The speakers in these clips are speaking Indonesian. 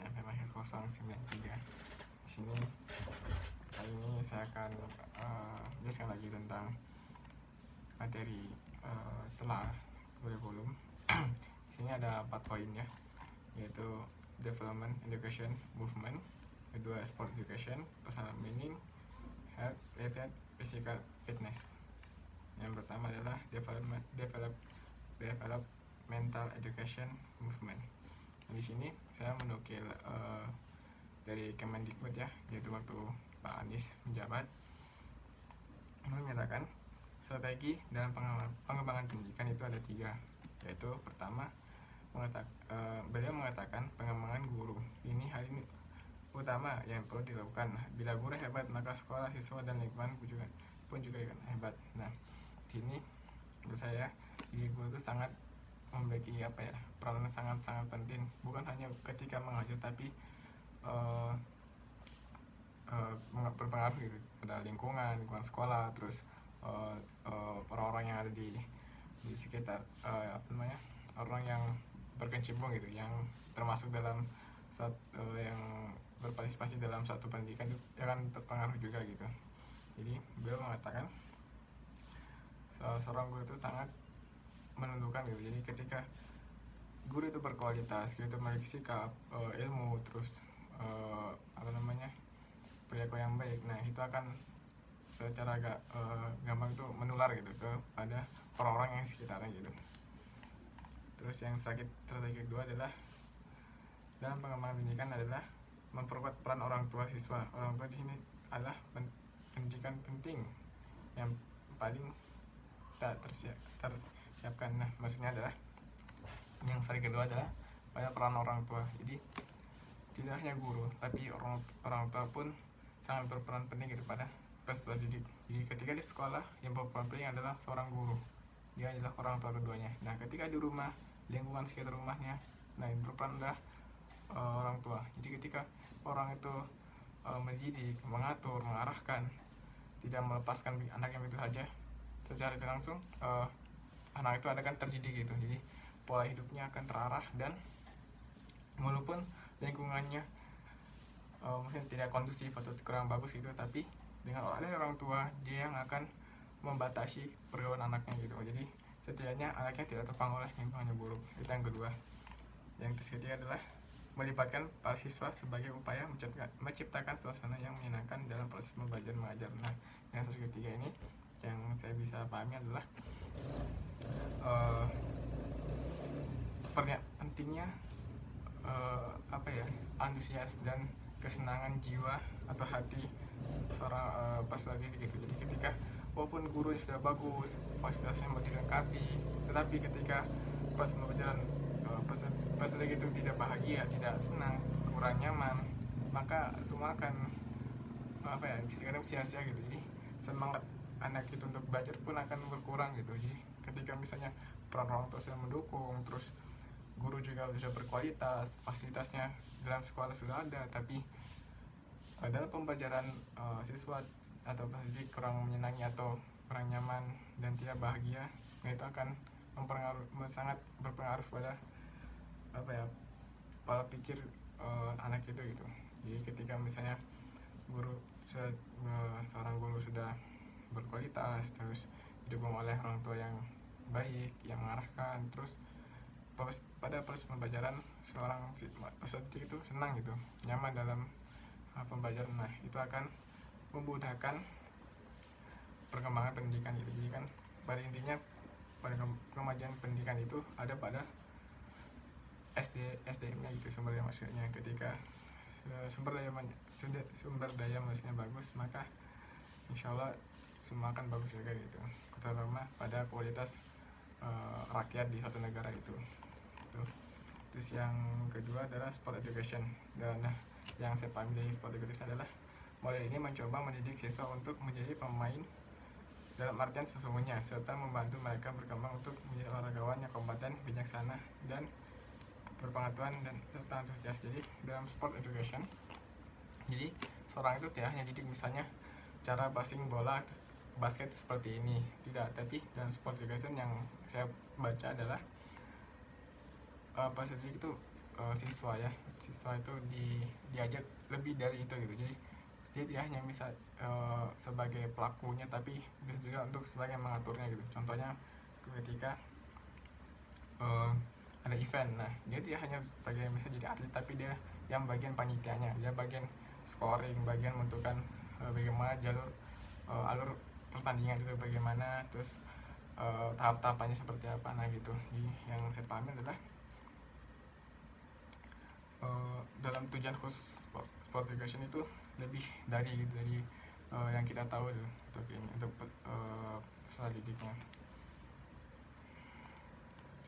dengan FMAHIR 093. Di sini kali ini saya akan jelaskan lagi tentang materi telah kurikulum. Di sini ada 4 poin ya, yaitu development, education, movement, kedua sport education, personal meaning, health related, physical fitness. Yang pertama adalah developmental education movement. Di sini saya menukil dari Kemendikbud ya, yaitu waktu Pak Anies menjabat, menyatakan strategi dalam pengembangan pendidikan itu ada 3, yaitu pertama beliau mengatakan pengembangan guru. Ini hal ini utama yang perlu dilakukan. Bila guru hebat, maka sekolah, siswa, dan lingkungan pun juga hebat. Nah, sini menurut saya jadi guru itu sangat memiliki peran sangat penting, bukan hanya ketika mengajar tapi berpengaruh gitu pada lingkungan sekolah, terus orang-orang yang ada di sekitar orang yang berkecimpung gitu, yang termasuk dalam yang berpartisipasi dalam suatu pendidikan itu akan terpengaruh juga gitu. Jadi beliau mengatakan seorang guru itu sangat menentukan gitu. Jadi ketika guru itu berkualitas, guru itu memiliki sikap, ilmu, terus perilaku yang baik, nah itu akan secara gampang itu menular gitu kepada orang-orang yang sekitarnya gitu. Terus yang strategi kedua adalah dalam pengembangan pendidikan adalah memperkuat peran orang tua siswa. Orang tua di sini adalah pendidikan penting yang paling tak tersiapkan. Nah, maksudnya adalah yang strategi kedua adalah pada peran orang tua. Jadi tidak hanya guru, tapi orang tua pun sangat berperan penting gitu pada peserta didik. Jadi ketika di sekolah, yang berperan penting adalah seorang guru, dia adalah orang tua keduanya. Nah, ketika di rumah, lingkungan sekitar rumahnya, nah yang berperan adalah orang tua. Jadi ketika orang itu mendidik, mengatur, mengarahkan, tidak melepaskan anaknya begitu saja secara tidak langsung, anak itu akan terdidik gitu. Jadi pola hidupnya akan terarah, dan walaupun lingkungannya mungkin tidak kondusif atau kurang bagus gitu, tapi dengan oleh orang tua, dia yang akan membatasi pergaulan anaknya gitu. Jadi setidaknya anaknya tidak terpengaruh oleh lingkungannya buruk. Itu yang kedua. Yang ketiga adalah melibatkan para siswa sebagai upaya menciptakan suasana yang menyenangkan dalam proses belajar mengajar. Nah, yang ketiga ini yang saya bisa pahami adalah pentingnya antusias dan kesenangan jiwa atau hati seorang peserta didik gitu. Jadi ketika walaupun guru sudah bagus, fasilitasnya dilengkapi, tetapi ketika pas pembelajaran peserta itu tidak bahagia, tidak senang, kurang nyaman, maka semua akan kadang sia-sia gitu. Jadi semangat anak itu untuk belajar pun akan berkurang gitu. Jadi ketika misalnya peran orang tua sudah mendukung, terus guru juga sudah berkualitas, fasilitasnya dalam sekolah sudah ada, tapi dalam pembelajaran siswa atau pendidik kurang menyenangi atau kurang nyaman dan tidak bahagia, nah itu akan sangat berpengaruh pada pola pikir anak itu gitu. Jadi ketika misalnya seorang guru sudah berkualitas, terus didukung oleh orang tua yang baik, yang mengarahkan, terus pada proses pembelajaran seorang peserta itu senang gitu, nyaman dalam pembelajaran, nah itu akan memudahkan perkembangan pendidikan gitu. Jadi kan pada intinya pada kemajuan pendidikan itu ada pada SDM-nya gitu, sumber daya manusianya. Ketika sumber daya manusianya bagus, maka insya Allah semua akan bagus juga gitu, terutama pada kualitas rakyat di suatu negara itu. Terus yang kedua adalah sport education. Dan yang saya pahami dari sport education adalah model ini mencoba mendidik siswa untuk menjadi pemain dalam artian sesungguhnya, serta membantu mereka berkembang untuk menjadi olahragawan yang kompeten, bijaksana, dan berpengetahuan dan serta antusias. Jadi dalam sport education, jadi seorang itu tidak hanya didik misalnya cara passing bola basket seperti ini, tidak, tapi dalam sport education yang saya baca adalah peserta itu siswa ya, siswa itu diajak lebih dari itu gitu. Jadi dia tidak hanya bisa sebagai pelakunya, tapi bisa juga untuk sebagai mengaturnya gitu. Contohnya ketika uh, ada event, nah dia tidak hanya sebagai bisa jadi atlet, tapi dia yang bagian panitianya, dia bagian scoring, bagian menentukan bagaimana alur pertandingan itu bagaimana, terus tahap-tahapannya seperti apa. Nah gitu. Jadi yang saya pahami adalah dalam tujuan khusus sport education itu lebih dari yang kita tahu tuh, untuk ini, untuk peserta didiknya.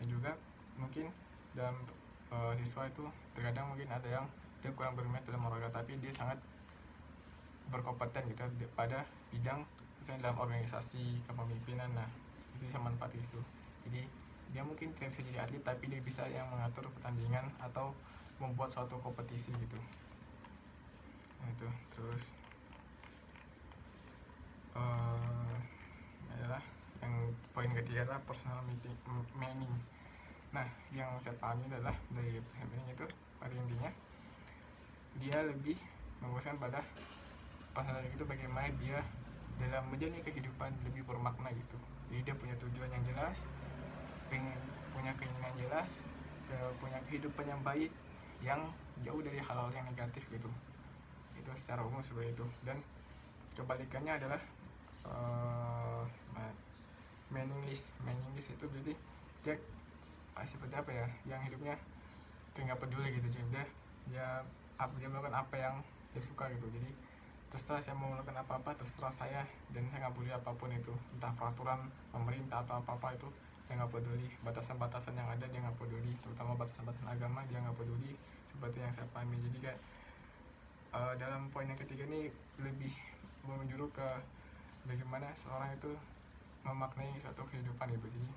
Dan juga mungkin dalam siswa itu terkadang mungkin ada yang dia kurang berminat dalam olahraga, tapi dia sangat berkompeten gitu pada bidang misalnya dalam organisasi kepemimpinan. Nah itu bisa manfaat itu. Jadi dia mungkin tidak bisa jadi atlet, tapi dia bisa yang mengatur pertandingan atau membuat suatu kompetisi gitu. Nah itu. Terus adalah yang poin ketiga adalah personal meaning. Nah yang saya pahami adalah dari personal meaning itu pada intinya dia lebih mengusahkan pada personal itu bagaimana dia dalam menjalani kehidupan lebih bermakna gitu. Jadi dia punya tujuan yang jelas, punya keinginan jelas, punya kehidupan yang baik, yang jauh dari hal-hal yang negatif gitu. Itu secara umum seperti itu. Dan kebalikannya adalah meaningless itu berarti dia seperti apa ya, yang hidupnya kayak nggak peduli gitu. Jadi dia melakukan apa yang dia suka gitu. Jadi terserah saya mau melakukan apa-apa, terserah saya, dan saya nggak peduli apapun itu, entah peraturan pemerintah atau apa-apa itu dia nggak peduli. Batasan-batasan yang ada dia nggak peduli, terutama batasan-batasan agama dia nggak peduli, seperti yang saya pahami. Jadi kayak dalam poin yang ketiga ini lebih menjuru ke bagaimana seorang itu memaknai suatu kehidupan gitu. Jadi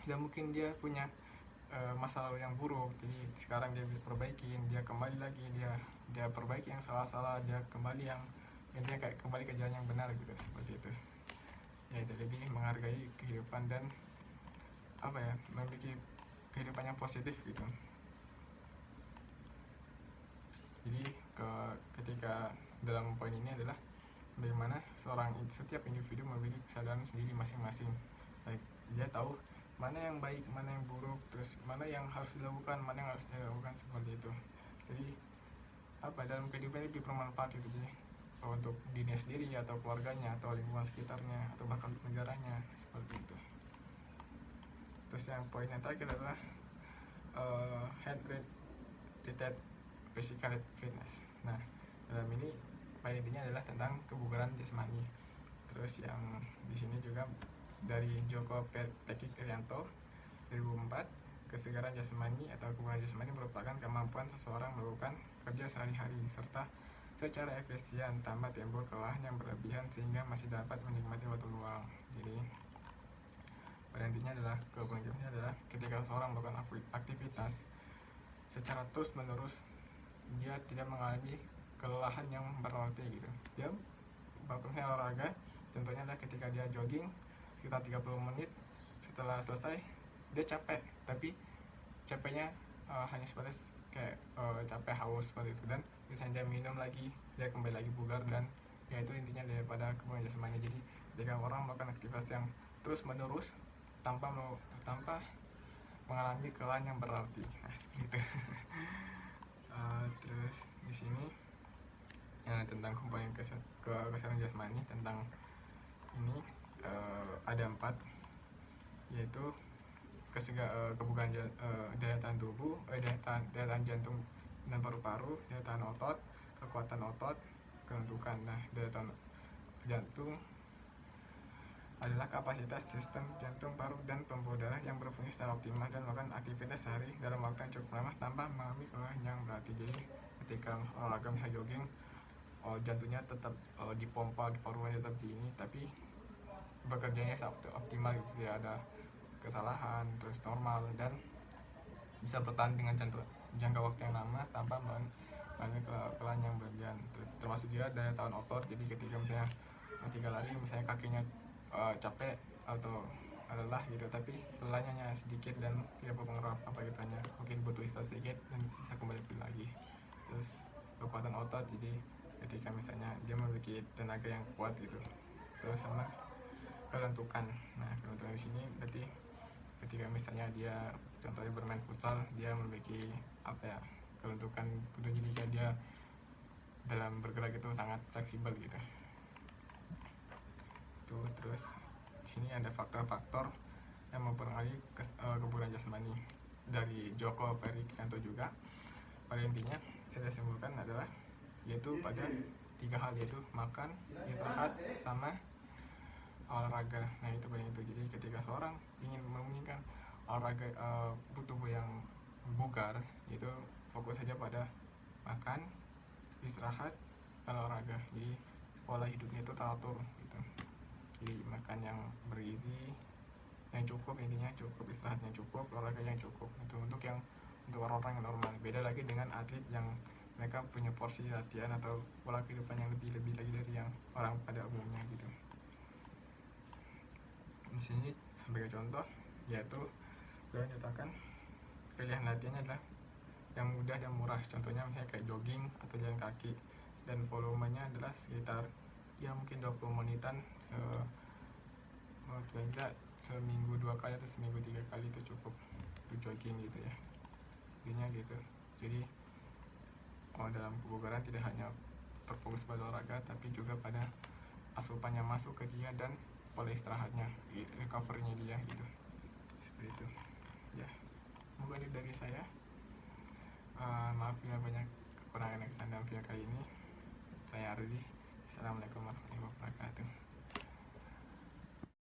dan mungkin dia punya masa lalu yang buruk, jadi sekarang dia perbaikin, dia kembali lagi, dia perbaiki yang salah-salah, dia kembali yang intinya kayak kembali ke jalan yang benar gitu, seperti itu ya. Itu lebih menghargai kehidupan dan apa ya, memiliki kehidupan yang positif gitu. Jadi ketika dalam poin ini adalah bagaimana setiap individu memiliki kesadaran sendiri masing-masing. Baik, dia tahu mana yang baik, mana yang buruk, terus mana yang harus dilakukan, mana yang harus dilakukan, seperti itu. Jadi apa, dalam kehidupan lebih bermanfaat gitu. Jadi untuk dirinya sendiri atau keluarganya atau lingkungan sekitarnya atau bahkan negaranya, seperti itu. Terus yang poin yang terakhir adalah heart rate related physical fitness. Nah dalam ini pada intinya adalah tentang kebugaran jasmani. Terus yang di sini juga dari Joko Pekik-Irianto 2004, kesegaran jasmani atau kebugaran jasmani merupakan kemampuan seseorang melakukan kerja sehari-hari serta secara efisien tanpa timbul kelelahan yang berlebihan sehingga masih dapat menikmati waktu luang. Jadi pada intinya adalah kebugarannya adalah ketika seseorang melakukan aktivitas secara terus menerus, dia tidak mengalami kelelahan yang berarti gitu. Dia melakukan olahraga, contohnya adalah ketika dia jogging sekitar 30 menit, setelah selesai dia capek, tapi capeknya hanya sebatas kayak capek haus seperti itu, dan misalnya dia minum lagi, dia kembali lagi bugar, dan ya itu intinya daripada kebugaran jasmani. Jadi ketika orang melakukan aktivitas yang terus menerus tanpa mengalami kelelahan yang berarti, nah seperti itu. Terus di sini tentang komponen kesehatan jasmani, tentang ini ada 4, yaitu kebugaran daya tahan tubuh, daya tahan jantung dan paru-paru, daya tahan otot, kekuatan otot, kelentukan. Nah daya tahan jantung adalah kapasitas sistem jantung, paru, dan pembuluh darah yang berfungsi secara optimal dan melakukan aktivitas sehari dalam waktu yang cukup lama tanpa mengalami kelelahan yang berarti. Jadi ketika olahraga misalnya jogging, jantungnya tetap dipompa, di parunya tetap di ini, tapi bekerjanya optimal gitu, tidak ada kesalahan, terus normal, dan bisa bertahan dengan jangka waktu yang lama tanpa mengalami kelelahan yang berlebihan. Termasuk juga daya tahan otot. Jadi ketika misalnya ketika lari, misalnya kakinya capek atau lelah gitu, tapi lelahnya hanya sedikit dan tidak berpengaruh apa gitu, hanya mungkin butuh istirahat sedikit dan bisa kembali pulih lagi. Terus kekuatan otot, jadi ketika misalnya dia memiliki tenaga yang kuat gitu. Terus sama kelentukan. Nah, kelentukan di sini berarti ketika misalnya dia contohnya bermain futsal, dia memiliki apa ya, kelentukan kudu, jadi dia dalam bergerak itu sangat fleksibel gitu. Tuh, terus di sini ada faktor-faktor yang mempengaruhi kebugaran jasmani dari Joko Perikyanto juga. Pada intinya saya simpulkan adalah yaitu pada 3 hal, yaitu makan, istirahat, sama olahraga. Nah, itu banyak itu. Jadi ketika seorang ingin menginginkan olahraga, tubuh yang bugar, itu fokus saja pada makan, istirahat, dan olahraga. Jadi pola hidupnya itu teratur gitu. Jadi makan yang bergizi, yang cukup, intinya cukup, istirahat yang cukup, olahraga yang cukup. Itu untuk orang-orang yang normal. Beda lagi dengan atlet yang mereka punya porsi latihan atau pola kehidupan yang lebih lagi dari yang orang pada umumnya gitu. Di sini sebagai contoh, yaitu beliau nyatakan pilihan latihannya adalah yang mudah dan murah. Contohnya misalnya kayak jogging atau jalan kaki, dan volumenya adalah sekitar ya mungkin 20 menitan tidak seminggu 2 kali atau seminggu 3 kali itu cukup untuk jogging gitu ya. Intinya gitu. Jadi dalam kebugaran tidak hanya terfokus pada olahraga, tapi juga pada asupan yang masuk ke dia dan pola istirahatnya, recovery-nya dia gitu. Seperti itu. Ya, mungkin itu dari saya. Maaf ya banyak kekurangan dan kesalahan dalam video kali ini. Saya Ardi. Assalamualaikum warahmatullahi wabarakatuh.